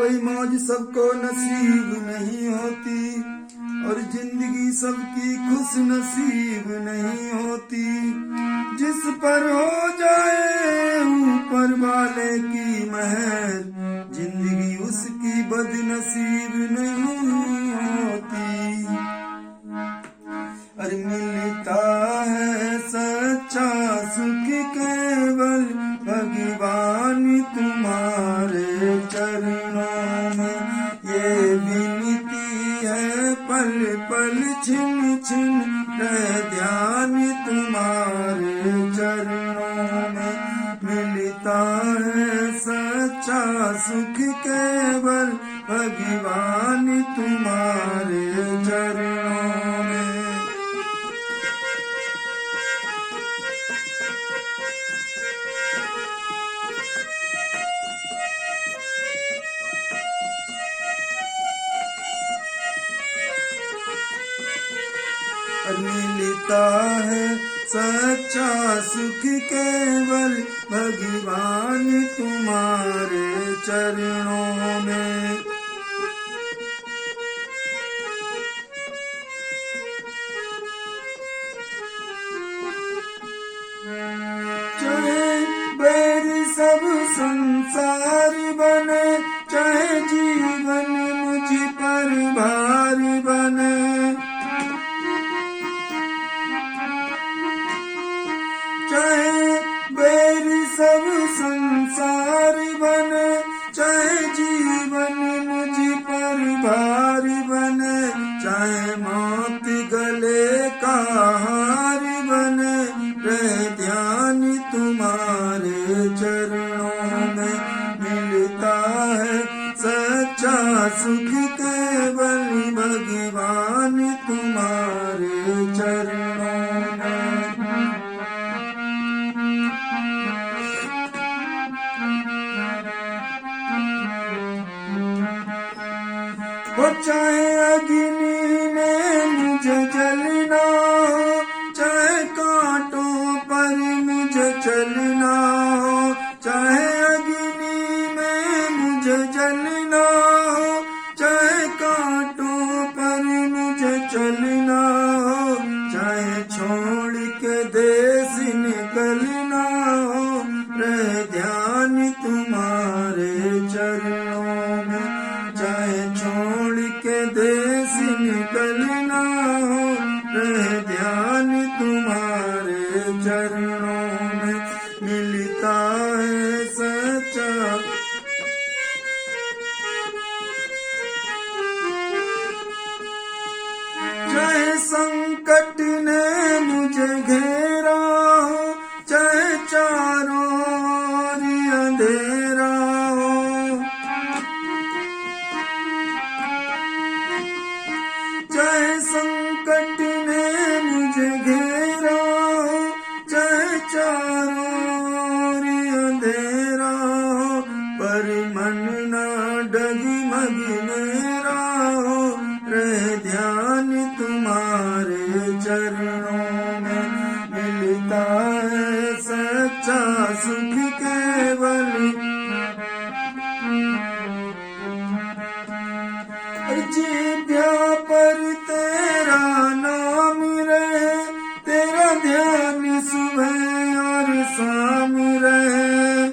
कोई मौज सबको नसीब नहीं होती और जिंदगी सबकी खुश नसीब नहीं होती। जिस पर हो जाए ऊपर वाले की मेहर, जिंदगी उसकी बदनसीब नहीं होती। और मिलता है सच्चा सुख केवल भगवान तुम्हारे चरणों में। ये विनती है पल पल छिन छिन रह ध्यान तुम्हारे चरणों में। मिलता है सच्चा सुख केवल भगवान तुम्हारे चरणों में। मिलता है सच्चा सुख केवल भगवान तुम्हारे चरणों में। चाहे बैर सब संसार बने, चाहे जीवन मुझ पर भार बने, चाहे बैर सब संसार बने, चाहे जीवन मुझ पर भार बने, चाहे मौत गले का हार बने, रह ध्यान तुम्हारे चरणों में। मिलता है सच्चा सुख केवल भगवान तुम्हारे चरणों में। वो चाहे अग्नि में मुझे जलना हो, चाहे कांटों पर मुझे चलना हो, चाहे अग्नि में मुझे जलना हो, चाहे कांटों पर मुझे चलना हो, चाहे छोड़ के देश निकलना हो, रह ध्यान तुम्हारे चरणों में। चाहे छोड़ के देश निकलना हो, रह ध्यान तुम्हारे चरणों में। मिलता है सच्चा चाहे संकट ने मुझे घेरा हो, चाहे चारों ओर अंधेरा हो, चाहे संकट ने मुझे घेरा हो, चाहे चारों ओर अंधेरा हो, पर मन ना डगमग मेरा हो, रह ध्यान तुम्हारे चरणों में। मिलता है सच्चा सुख केवल जिभ्या पर तेरा नाम रहे, तेरा ध्यान सुबह और शाम रहे।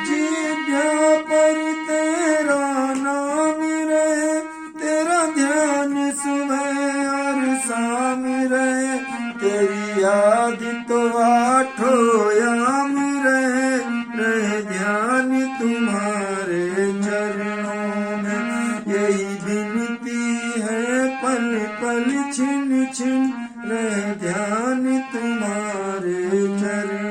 जिभ्या पर तेरा नाम रहे, तेरा ध्यान सुबह और शाम रहे। तेरी याद तो आठों याम रहे, रह ध्यान तुम्हारे चरणों में। यही विनती है पल पल छिन छिन रह ध्यान तुम्हारे चरणों